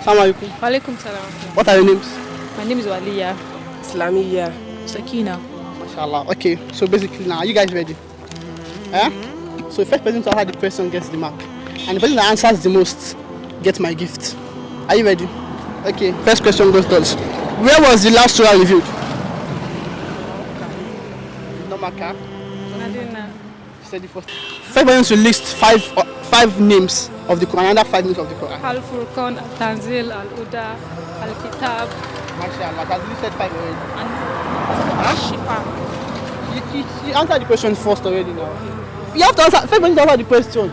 Assalamu alaikum. Walaikum salam. What are your names? My name is Waliya. Islamiyya. Sakina. Mashallah. Okay, so basically now, are you guys ready? So the first person to answer the question gets the mark. And the person that answers the most gets my gift. Are you ready? Okay, first question goes thus. Where was the last surah revealed? No marker. Madina. Said the first. First person to list five names of the Quran, another 5 names of the Quran. Al-Furqan, Al-Tanzil, Al-Huda, Al-Kitab, Mashallah, has listed 5 already. and Shifa. You answered the question first already now. You have to answer, first person to answer the question.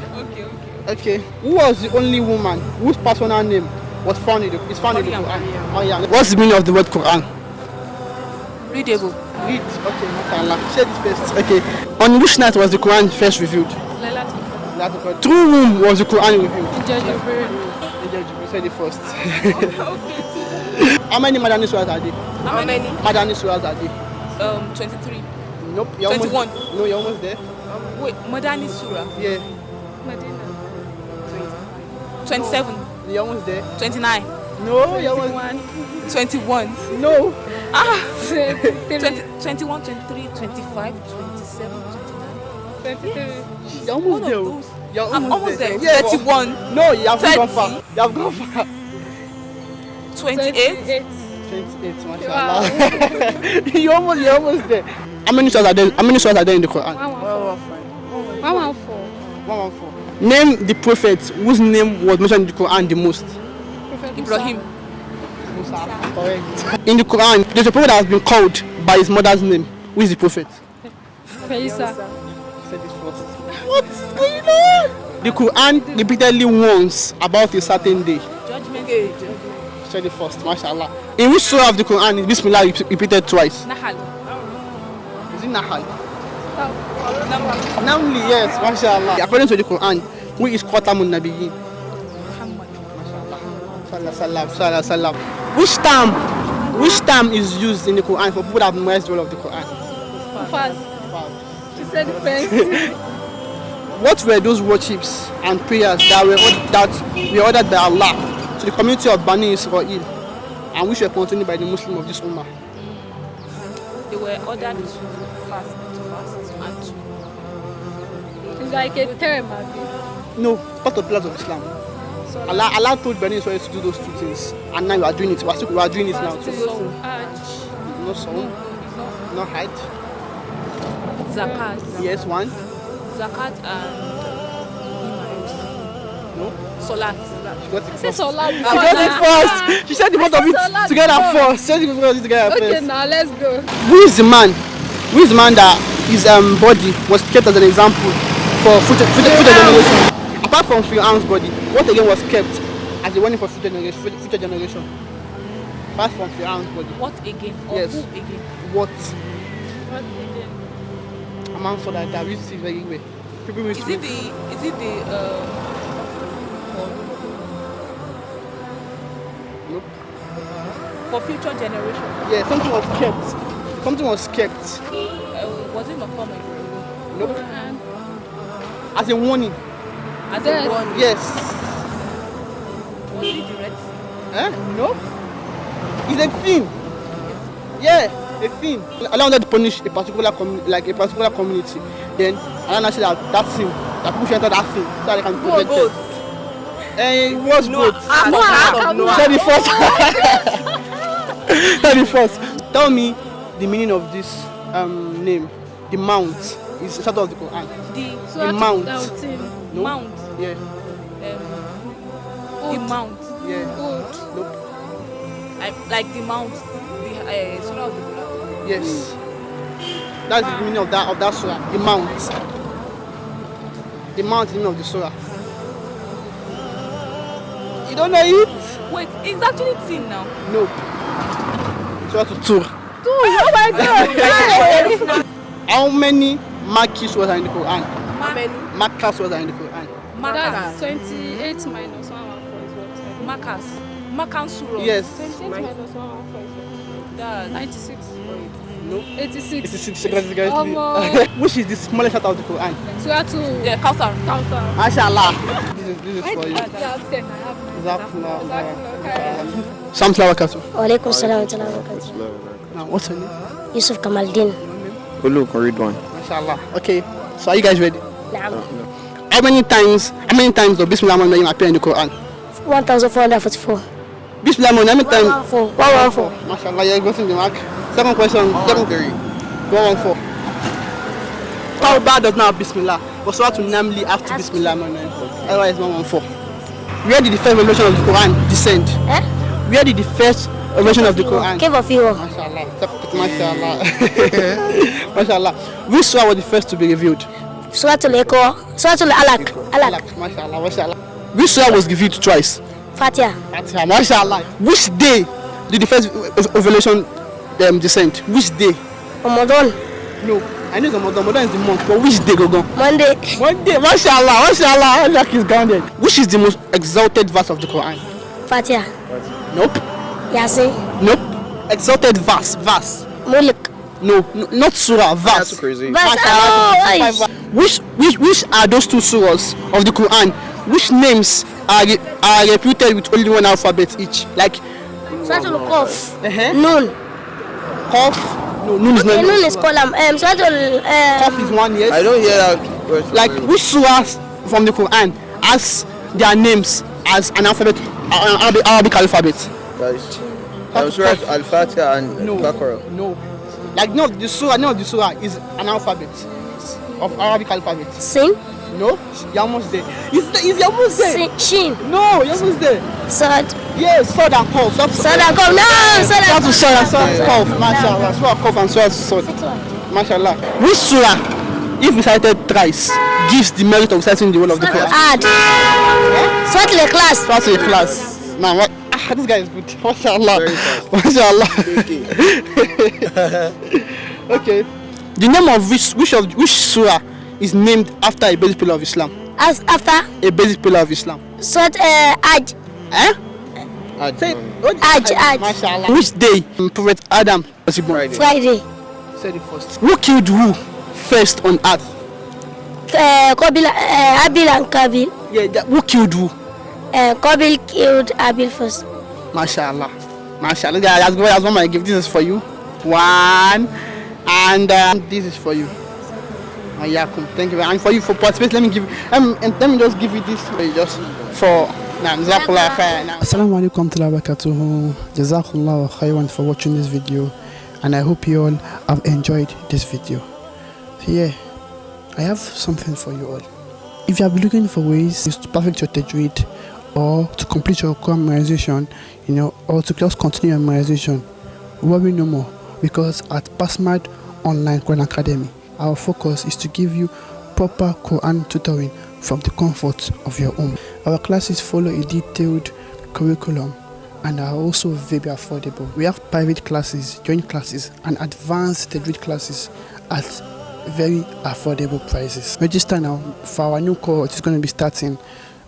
Okay. Who was the only woman whose personal name was found in the Quran? Oh yeah. What's the meaning of the word Quran? Readable. Read. Okay, mashallah. Say this first. Okay. On which night was the Quran first revealed? Laylatul Through whom was the Quran revealed? Qadr. You said it first. How many Madani surahs are there? How many? Madani surahs are there? 23. Nope. You're 21. No, you're almost there. Wait, Madani Surah. Yeah. Medina. 27. You're almost there. 29. No, you're almost 21. No. 21, 23, 25, 27, 29. You're almost there. Those. You're I'm almost there. Yeah, 31. No, you have 30. gone far. You have gone far. 28. 28, mashallah. You're almost there. How many surahs are there? How many surahs are there in the Quran? 114. 114. Name the prophet whose name was mentioned in the Quran the most. Prophet Ibrahim. Musa. Correct. In the Quran, there's a prophet that has been called by his mother's name. Who is the prophet? Isa. Said this first. What's going on? The Quran repeatedly warns about a certain day. Judgment Day. Said it first, mashallah. In which surah of the Quran is Bismillah repeated twice? Nahal. Is it Nahal? Namli. Namli, yes, mashallah. According to the Quran, who is Khatamun Nabiyyin? Muhammad. Sallallahu. Which term is used in the Quran for people that have memorized all of the Quran? Fast. She said first. What were those worships and prayers that were ordered by Allah to the community of Bani Israel and which were continued by the Muslims of this Ummah? They were ordered to fast and to. It's like a term, Abi. No, part of the pillars of Islam. Allah told Bani Israel to do those 2 things, and now we are doing it. We are doing it now too. Hajj. No Saum, no Hajj. Zakat. Yes, one. Zakat and No. Salat. She got it Say first. Salah. She got it first. She said the both of it Salah together before. first. She said the both of it together Okay, first. now let's go. Who is the man that his body was kept as an example for future generation? Apart from Fir'aun's body, what again was kept as a warning for future generation? Apart from Fir'aun's body. What again? Or Yes. who again? What? What again? A man saw that we see very well. People will Is it the Nope. for future generation? Yeah, something was kept. Something was kept. Was it Maqam Ibrahim? Nope. Quran. As a warning. As Yes. a one. Yes. Was it the Red Sea? No. It's a thing. Yeah, a thing. Allah wanted to punish a particular community. Then Allah said that thing, that people should enter that thing, so that they can be protected. What's good? Say the first. Say the first. Tell me the meaning of this name. The mount is part of the Quran. The mount. No? Mount. Yeah. The mount. Yeah. Good. Nope. Like the mount. The Surah of the Quran. Yes. That's the meaning of that surah. The mount. The mount is the meaning of the surah. You don't know it? Wait, it's actually thin now. Nope. Surah to Tur. Oh my God. How many Makki surahs are in the Quran? How many? Makkah surahs are in the Quran. That's Makas. 28 minus 114 is what? Makas. Makan Surah. Yes. 28 minus 114 is what? That's 96. No. 86. 86 seconds. Which is the smallest part of the Quran? Surah 2. yeah, Kauthar. Counter. Mashallah. This is for you. I have 10. I have 9. Jazakumullah. Assalamu alaikum. Walaikum salam wa rahmatullahi wa barakatuh. Now, what's your name? Yusuf Kamaldin. Ulu can read one. Mashallah. Okay, so are you guys ready? Naam. How many times does Bismillah ar-Rahman ar-Rahim appear in the Quran? 1444. Bismillah ar-Rahman, how many times? 114. Mashallah, you're getting the mark. Second question. 114. Tawbah does not have Bismillah, but Surah to namely after Bismillah ar-Rahman. Otherwise, 114. Where did the first revelation of the Quran descend? Where did the first revelation of the Quran? Cave of Hero. Mashallah. Mashallah. Mashallah. Which surah was the first to be revealed? Suratul Eko. Suratul Alaq. Alaq. Mashallah. Mashallah. Which surah was revealed twice? Fatiha. Fatiha. Mashallah. Which day did the first revelation descend? Which day? Ramadan. No. I know Ramadan. Ramadan is the month, but which day go? Monday. Monday. Mashallah. Mashallah. Jack is grounded. Which is the most exalted verse of the Quran? Fatiha. Nope. Yasin. Nope. Exalted verse. Mulk. No, not surah, verse. That's crazy. Which are those two surahs of the Quran? Which names are reputed with only one alphabet each? Like Suratul Qaf. uh-huh. Nun. Qaf. No, Nun is not. Nun is column. Suratul. Qaf is one, yes. I don't hear that word. Like which surahs from the Quran has their names as an alphabet, Arabic alphabet? Guys, Surah Al-Fatiha and Baqarah. No. Like no, the surah is an alphabet of Arabic alphabet. Sin. No, you're almost there. Is almost there? Shin. No, you're almost there. Sad. Yes, Sword and Qaf. Sad and Qaf. No, Sad and Qaf. Sword and Qaf. Mashallah. Sword and Qaf and Sword. Mashallah. Which surah, if recited thrice, gives the merit of reciting the whole of the Quran? Ad. Suratul Ikhlas. Sword to class. Now what? This guy is good. Mashallah. Very fast. Mashallah. Okay. The name of which surah is named after a basic pillar of Islam? As after A basic pillar of Islam. Surat Aj. Eh? Say, Aj. Mashallah. Which day Prophet Adam was born? Friday. Say the first. Who killed who first on earth? Abil and Kabil. Yeah, who killed who? Kabil killed Abil first. Mashallah. Mashallah. That's one I give. This is for you. One. And this is for you. Ayakum. Thank you. And for you for participating, let me just give you this just for Jazakallah khair. Assalamu alaikum wa rahmatullahi wa barakatuh. Jazakallah khairan for watching this video, and I hope you all have enjoyed this video. So yeah, I have something for you all. If you have been looking for ways to perfect your tajweed or to complete your Quran memorization, or to just continue your memorization, worry no more, because at Pasmad Online Quran Academy, our focus is to give you proper Quran tutoring from the comfort of your home. Our classes follow a detailed curriculum and are also very affordable. We have private classes, joint classes, and advanced tajweed classes at very affordable prices. Register now for our new cohort. It's going to be starting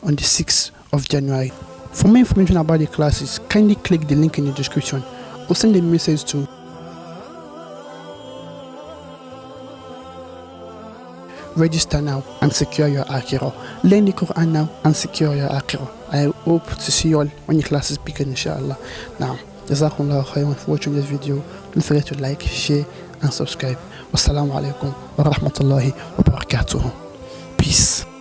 on the 6th of January. For more information about the classes, kindly click the link in the description or send a message to register now and secure your Akhirah. Learn the Quran now and secure your Akhirah. I hope to see you all when your classes begin, inshallah. Now, Jazakumullah khairan for watching this video. Don't forget to like, share and subscribe. Wassalamu alaikum wa rahmatullahi wa barakatuh. Peace.